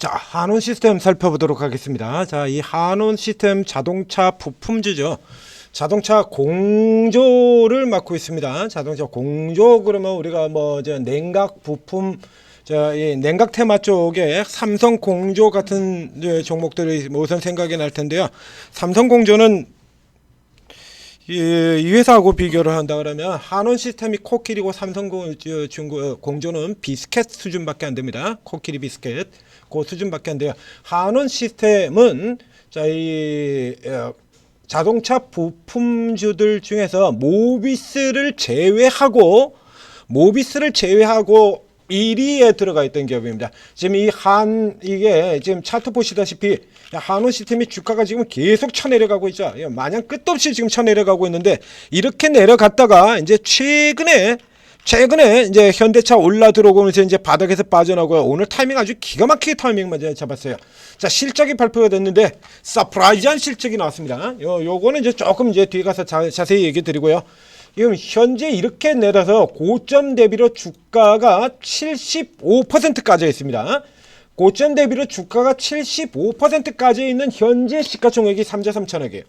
자, 한온 시스템 살펴보도록 하겠습니다. 자, 이 한온 시스템 자동차 부품주죠. 자동차 공조를 맡고 있습니다. 자동차 공조 그러면 우리가 냉각 부품, 이 냉각 테마 쪽에 삼성 공조 같은 종목들이 우선 생각이 날 텐데요. 삼성 공조는 이 회사하고 비교를 한다 그러면 한온 시스템이 코끼리고 삼성 공조는 비스켓 수준밖에 안 됩니다. 코끼리 비스켓 그 수준밖에 안 돼요. 한온 시스템은 이 자동차 부품주들 중에서 모비스를 제외하고 1위에 들어가 있던 기업입니다. 지금 이게 지금 차트 보시다시피 한온 시스템이 주가가 지금 계속 쳐내려가고 있죠. 마냥 끝도 없이 지금 쳐내려가고 있는데, 이렇게 내려갔다가 이제 최근에 이제 현대차 올라 들어오면서 이제 바닥에서 빠져나고요. 오늘 타이밍 아주 기가 막히게 타이밍만 잡았어요. 자, 실적이 발표가 됐는데 서프라이즈한 실적이 나왔습니다. 요거는 이제 조금 이제 뒤에 가서 자세히 얘기 드리고요. 지금 현재 이렇게 내려서 고점 대비로 주가가 75%까지 있습니다. 고점 대비로 주가가 75%까지 있는 현재 시가총액이 3조 3천억이에요.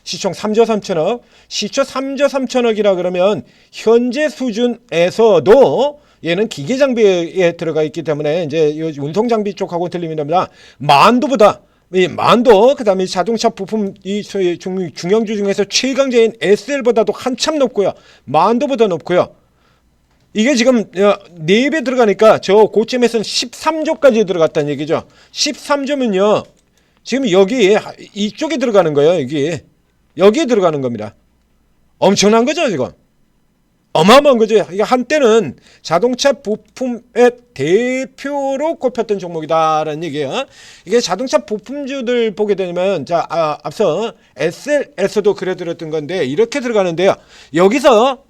시총 3조 3천억, 시초 3조 3천억이라 그러면 현재 수준에서도 얘는 기계 장비에 들어가 있기 때문에 이제 운송 장비 쪽하고 틀림이랍니다. 만도 그다음에 자동차 부품 이 중형주 중에서 최강자인 SL보다도 한참 높고요. 만도보다 높고요. 이게 지금 4배 들어가니까 저 고점에서는 13조까지 들어갔다는 얘기죠. 13조면요. 지금 여기 이쪽에 들어가는 거예요. 여기에 들어가는 겁니다. 엄청난 거죠, 지금. 어마어마한 거죠. 이게 한때는 자동차 부품의 대표로 꼽혔던 종목이다라는 얘기예요. 이게 자동차 부품주들 보게 되면 앞서 SL에서도 그려드렸던 건데 이렇게 들어가는데요. 여기서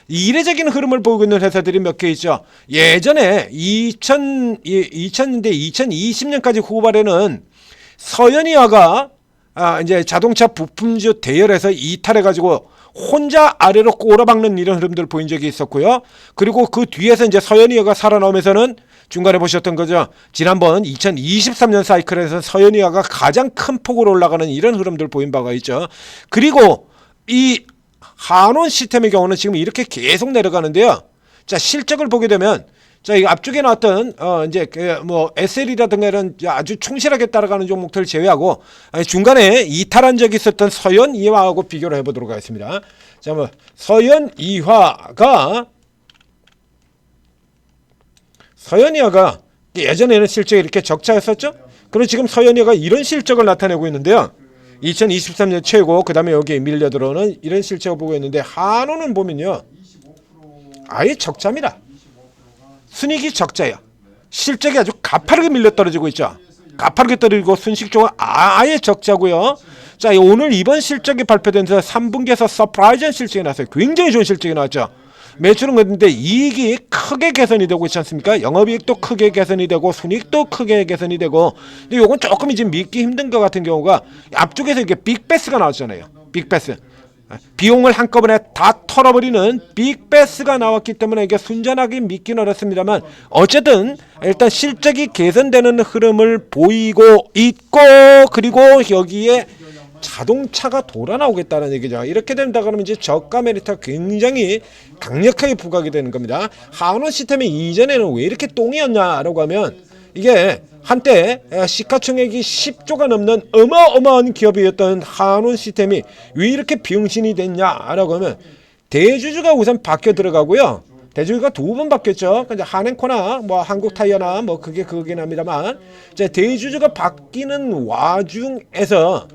이례적인 흐름을 보고 있는 회사들이 몇 개 있죠. 예전에 2000년대 2020년까지 후반에는 서현이아가 이제 자동차 부품주 대열에서 이탈해가지고 혼자 아래로 꼬라박는 이런 흐름들을 보인 적이 있었고요. 그리고 그 뒤에서 이제 서현이아가 살아나오면서는 중간에 보셨던 거죠. 지난번 2023년 사이클에서 서현이아가 가장 큰 폭으로 올라가는 이런 흐름들을 보인 바가 있죠. 그리고 이 한온 시스템의 경우는 지금 이렇게 계속 내려가는데요. 자, 실적을 보게 되면 이 앞쪽에 나왔던 SL이라든가 이런 아주 충실하게 따라가는 종목들을 제외하고 중간에 이탈한 적이 있었던 서현이화하고 비교를 해보도록 하겠습니다. 자, 서현이화가 예전에는 실적이 이렇게 적자였었죠. 그리고 지금 서현이화가 이런 실적을 나타내고 있는데요. 2023년 최고, 그 다음에 여기에 밀려 들어오는 이런 실적을 보고 있는데, 한온은 보면요, 아예 적자입니다. 순이익이 적자예요. 실적이 아주 가파르게 밀려 떨어지고 있죠. 가파르게 떨어지고 순식적으로 아예 적자고요. 자, 오늘 이번 실적이 발표되면서 3분기에서 서프라이즈한 실적이 나왔어요. 굉장히 좋은 실적이 나왔죠. 매출은 그런데 이익이 크게 개선이 되고 있지 않습니까? 영업이익도 크게 개선이 되고 순이익도 크게 개선이 되고. 근데 요건 조금 이제 믿기 힘든 것 같은 경우가 앞쪽에서 이게 빅베스가 나왔잖아요. 빅베스. 비용을 한꺼번에 다 털어버리는 빅베스가 나왔기 때문에 이게 순전하게 믿기는 어렵습니다만, 어쨌든 일단 실적이 개선되는 흐름을 보이고 있고, 그리고 여기에 자동차가 돌아 나오겠다는 얘기죠. 이렇게 된다 그러면 이제 저가 메리트가 굉장히 강력하게 부각이 되는 겁니다. 한온 시스템이 이전에는 왜 이렇게 똥이었냐라고 하면, 이게 한때 시가총액이 10조가 넘는 어마어마한 기업이었던 한온 시스템이 왜 이렇게 병신이 됐냐라고 하면, 대주주가 우선 바뀌어 들어가고요. 대주주가 2번 바뀌었죠. 한행코나 한국타이어나 그게 납니다만, 대주주가 바뀌는 와중에서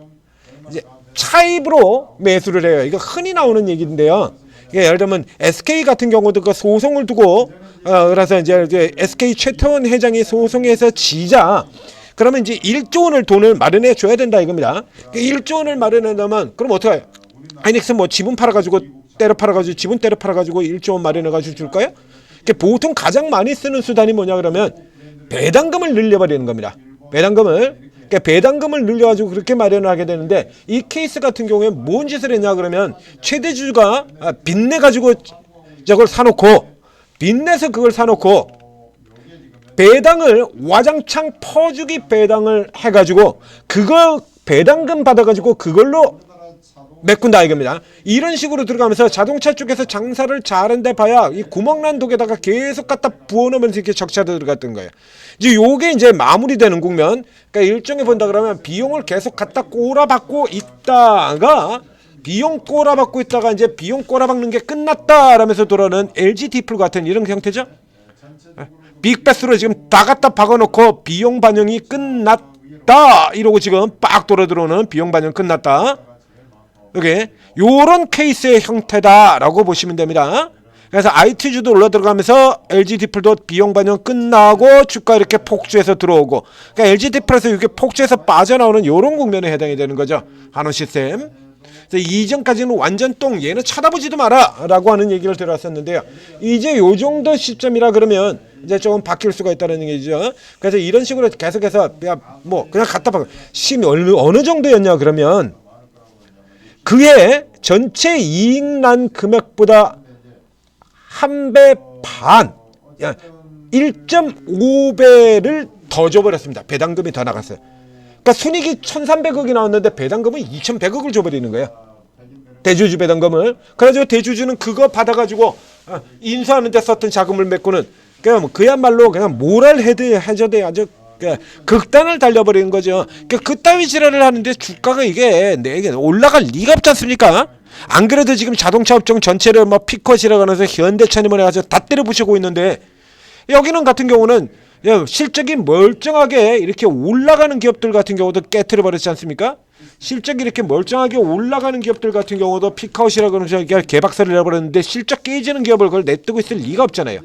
이제 차입으로 매수를 해요. 이거 흔히 나오는 얘기인데요. 예를 들면 SK 같은 경우도 그 소송을 두고 그래서 이제 SK 최태원 회장이 소송에서 지자, 그러면 이제 1조 원을 돈을 마련해 줘야 된다 이겁니다. 1조 원을 마련한다면 그럼 어떻게 해요? 하이닉스 지분 팔아가지고 지분 때려 팔아가지고 1조 원 마련해가지고 줄까요? 보통 가장 많이 쓰는 수단이 뭐냐 그러면 배당금을 늘려버리는 겁니다. 배당금을 늘려가지고 그렇게 마련을 하게 되는데, 이 케이스 같은 경우에 뭔 짓을 했냐 그러면 최대주주가 빚내가지고 저걸 사놓고, 빚내서 그걸 사놓고 배당을 와장창 퍼주기 배당을 해가지고 그거 배당금 받아가지고 그걸로 메꾼다 이겁니다. 이런 식으로 들어가면서 자동차 쪽에서 장사를 잘한데 봐야 이 구멍난 독에다가 계속 갖다 부어놓으면서 이렇게 적자도 들어갔던 거예요. 이제 요게 이제 마무리되는 국면. 그러니까 일종의 본다 그러면 비용을 계속 갖다 꼬라박고 있다가 이제 비용 꼬라박는 게 끝났다라면서 돌아오는 LG 디플 같은 이런 형태죠. 빅베스로 지금 다 갖다 박아놓고 비용 반영이 끝났다 이러고 지금 빡 돌아 들어오는 비용 반영 끝났다. 이게 요런 케이스의 형태다라고 보시면 됩니다. 그래서 IT주도 올라 들어가면서 LG 디플도 비용 반영 끝나고 주가 이렇게 폭주해서 들어오고, 그러니까 LG 디플에서 이렇게 폭주해서 빠져나오는 요런 국면에 해당이 되는 거죠. 한원 시스템. 그래서 이전까지는 완전 똥, 얘는 쳐다보지도 마라라고 하는 얘기를 들었었는데요. 이제 요 정도 시점이라 그러면 이제 조금 바뀔 수가 있다는 얘기죠. 그래서 이런 식으로 계속해서 뭐 그냥 갖다 박아. 심이 어느 정도였냐 그러면 그게 전체 이익 난 금액보다 한 배 반, 1.5배를 더 줘버렸습니다. 배당금이 더 나갔어요. 그러니까 순이익이 1,300억이 나왔는데 배당금은 2,100억을 줘버리는 거예요. 대주주 배당금을. 그래가지고 대주주는 그거 받아가지고 인수하는 데 썼던 자금을 메꾸는, 그냥 그야말로 그냥 모랄 해저드에 아주 극단을 달려버리는 거죠. 그따위 지랄을 하는데 주가가 이게 올라갈 리가 없지 않습니까? 안 그래도 지금 자동차 업종 전체를 뭐 피컷이라고 하면서 현대차니 뭐래 가지고 다 때려부시고 있는데, 여기는 같은 경우는 실적이 멀쩡하게 이렇게 올라가는 기업들 같은 경우도 깨트려 버렸지 않습니까? 실적이 이렇게 멀쩡하게 올라가는 기업들 같은 경우도 피카웃이라고 하면서 개박살을 내버렸는데 실적 깨지는 기업을 그걸 냅두고 있을 리가 없잖아요.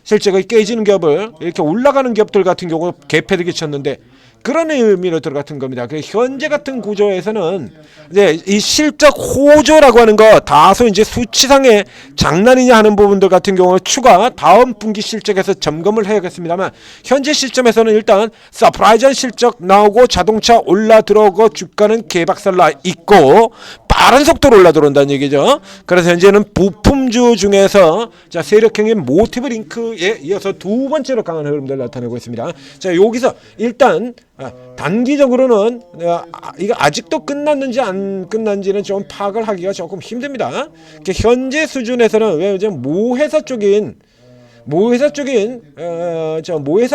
실적이 깨지는 기업을 이렇게 올라가는 기업들 같은 경우 개패되게 쳤는데, 그런 의미로 들어갔던 겁니다. 현재 같은 구조에서는 이제 이 실적 호조라고 하는 거 다소 이제 수치상의 장난이냐 하는 부분들 같은 경우 추가 다음 분기 실적에서 점검을 해야겠습니다만, 현재 시점에서는 일단 서프라이즈한 실적 나오고 자동차 올라 들어오고 주가는 개박살나 있고 빠른 속도로 올라 들어온다는 얘기죠. 그래서 현재는 부품주 중에서 자 세력형인 모티브 링크에 이어서 두 번째로 강한 흐름들 나타내고 있습니다. 자 여기서 일단 단기적으로는 이거 아직도 끝났는지 안 끝났는지는 좀 파악을 하기가 조금 힘듭니다. 현재 수준에서는 왜 이제 모회사 쪽인 모회사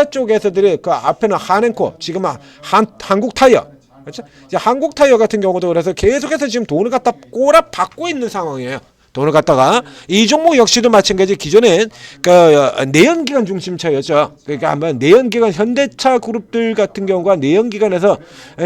쪽에서들이 그 앞에는 한앤코, 지금 한국타이어, 그렇죠? 이제 한국타이어 같은 경우도 그래서 계속해서 지금 돈을 갖다 꼬라 받고 있는 상황이에요. 돈을 갖다가 이 종목 역시도 마찬가지. 기존엔 그 내연기관 중심차였죠. 그러니까 한번 내연기관 현대차 그룹들 같은 경우가 내연기관에서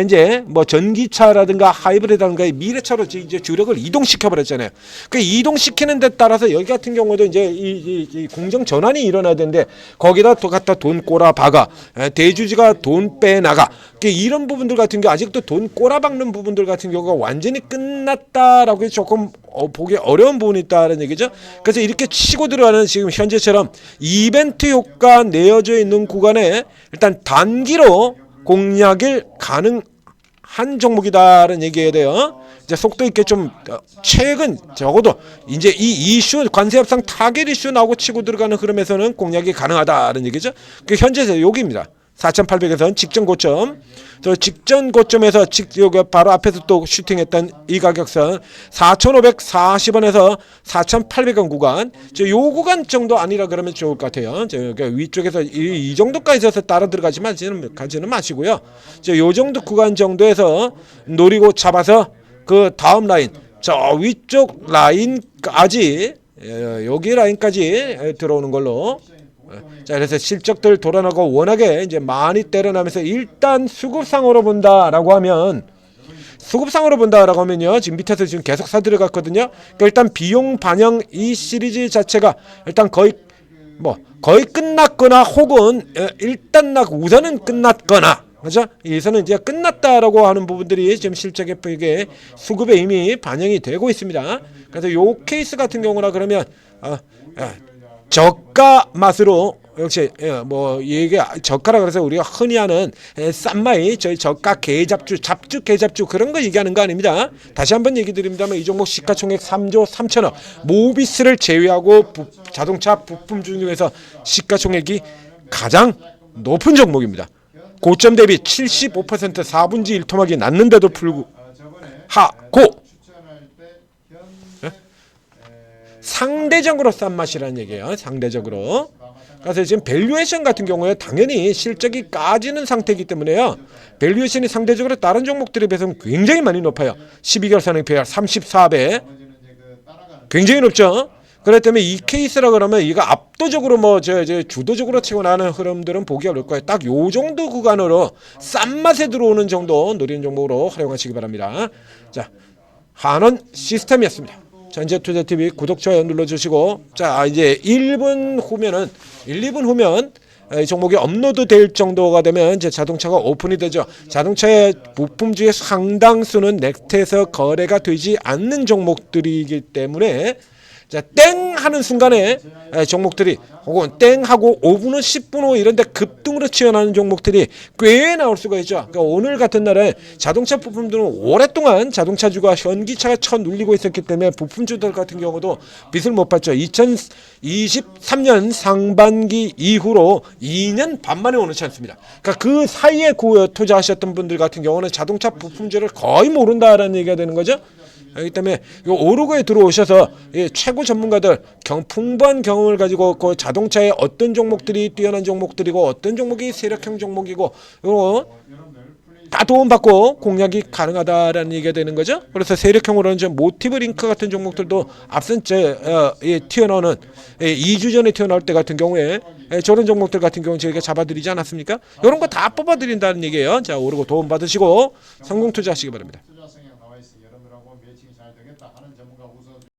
이제 뭐 전기차라든가 하이브리드라든가 미래차로 이제 주력을 이동시켜 버렸잖아요. 그 이동시키는 데 따라서 여기 같은 경우도 이제 이 공정 전환이 일어나야 되는데 거기다 또 갖다 돈 꼬라 박아, 대주주가 돈 빼나가, 이런 부분들 같은 경우 아직도 돈 꼬라 박는 부분들 같은 경우가 완전히 끝났다라고 조금 보기 어려운 부분이 있다는 얘기죠. 그래서 이렇게 치고 들어가는 지금 현재처럼 이벤트 효과 내어져 있는 구간에 일단 단기로 공략이 가능한 종목이다라는 얘기해야 돼요. 이제 속도 있게 좀 최근 적어도 이제 이 이슈 관세 협상 타겟 이슈 나오고 치고 들어가는 흐름에서는 공략이 가능하다는 얘기죠. 그 현재 여기입니다. 4,800에서는 직전 고점, 또 직전 고점에서 여기 바로 앞에서 또 슈팅했던 이 가격선 4,540원에서 4,800원 구간, 요 구간 정도 아니라 그러면 좋을 것 같아요. 위쪽에서 이 정도까지 해서 따라 들어가지만 가지는 마시고요. 요 정도 구간 정도에서 노리고 잡아서 그 다음 라인, 저 위쪽 라인까지, 여기 라인까지 들어오는 걸로. 자, 그래서 실적들 돌아나고 워낙에 이제 많이 때려나면서 일단 수급상으로 본다라고 하면요, 지금 밑에서 지금 계속 사들어갔거든요. 그러니까 일단 비용 반영 이 시리즈 자체가 일단 거의 끝났거나 혹은 일단 우선은 끝났거나, 그렇죠? 여기서는 이제 끝났다라고 하는 부분들이 지금 실적에 이게 수급에 이미 반영이 되고 있습니다. 그래서 요 케이스 같은 경우나 그러면 저가 맛으로, 역시 뭐 이게 저가라 그래서 우리가 흔히 하는 싼마이, 저희 저가 개잡주, 잡주 개잡주 그런 거 얘기하는 거 아닙니다. 다시 한번 얘기 드립니다만 이 종목 시가총액 3조 3천억, 모비스를 제외하고 자동차 부품 중에서 시가총액이 가장 높은 종목입니다. 고점 대비 75% 4분지 1 토막이 났는데도 불구하고 상대적으로 싼 맛이라는 얘기예요. 상대적으로. 그래서 지금 밸류에이션 같은 경우에 당연히 실적이 까지는 상태이기 때문에요. 밸류에이션이 상대적으로 다른 종목들에 비해서는 굉장히 많이 높아요. 12개월 선행 PER 34배. 굉장히 높죠. 그렇기 때문에 이 케이스라 그러면 이거 압도적으로 뭐 주도적으로 치고 나는 흐름들은 보기 어려울 거예요. 딱 요 정도 구간으로 싼 맛에 들어오는 정도 노리는 종목으로 활용하시기 바랍니다. 자, 한원 시스템이었습니다. 전재투자TV 구독, 좋아요 눌러주시고, 자 이제 1분 후면 이 종목이 업로드 될 정도가 되면 이제 자동차가 오픈이 되죠. 자동차의 부품 중에 상당수는 넥트에서 거래가 되지 않는 종목들이기 때문에 자, 땡 하는 순간에 종목들이 혹은 땡 하고 5분 후 10분 후 이런 데 급등으로 튀어나오는 종목들이 꽤 나올 수가 있죠. 그러니까 오늘 같은 날에 자동차 부품들은 오랫동안 자동차주가 현기차가 쳐눌리고 있었기 때문에 부품주들 같은 경우도 빚을 못 봤죠. 2023년 상반기 이후로 2년 반 만에 오는 찬스입니다. 그러니까 그 사이에 투자하셨던 분들 같은 경우는 자동차 부품주를 거의 모른다라는 얘기가 되는 거죠. 그렇기 때문에 이 오르고에 들어오셔서 최고 전문가들 풍부한 경험을 가지고 그 자동차의 어떤 종목들이 뛰어난 종목들이고 어떤 종목이 세력형 종목이고 이거 다 도움받고 공략이 가능하다라는 얘기가 되는 거죠. 그래서 세력형으로는 좀 모티브 링크 같은 종목들도 앞선 튀어나오는 2주 전에 튀어나올 때 같은 경우에 저런 종목들 같은 경우는 저희가 잡아드리지 않았습니까? 이런 거 다 뽑아드린다는 얘기예요. 자, 오르고 도움받으시고 성공 투자하시기 바랍니다.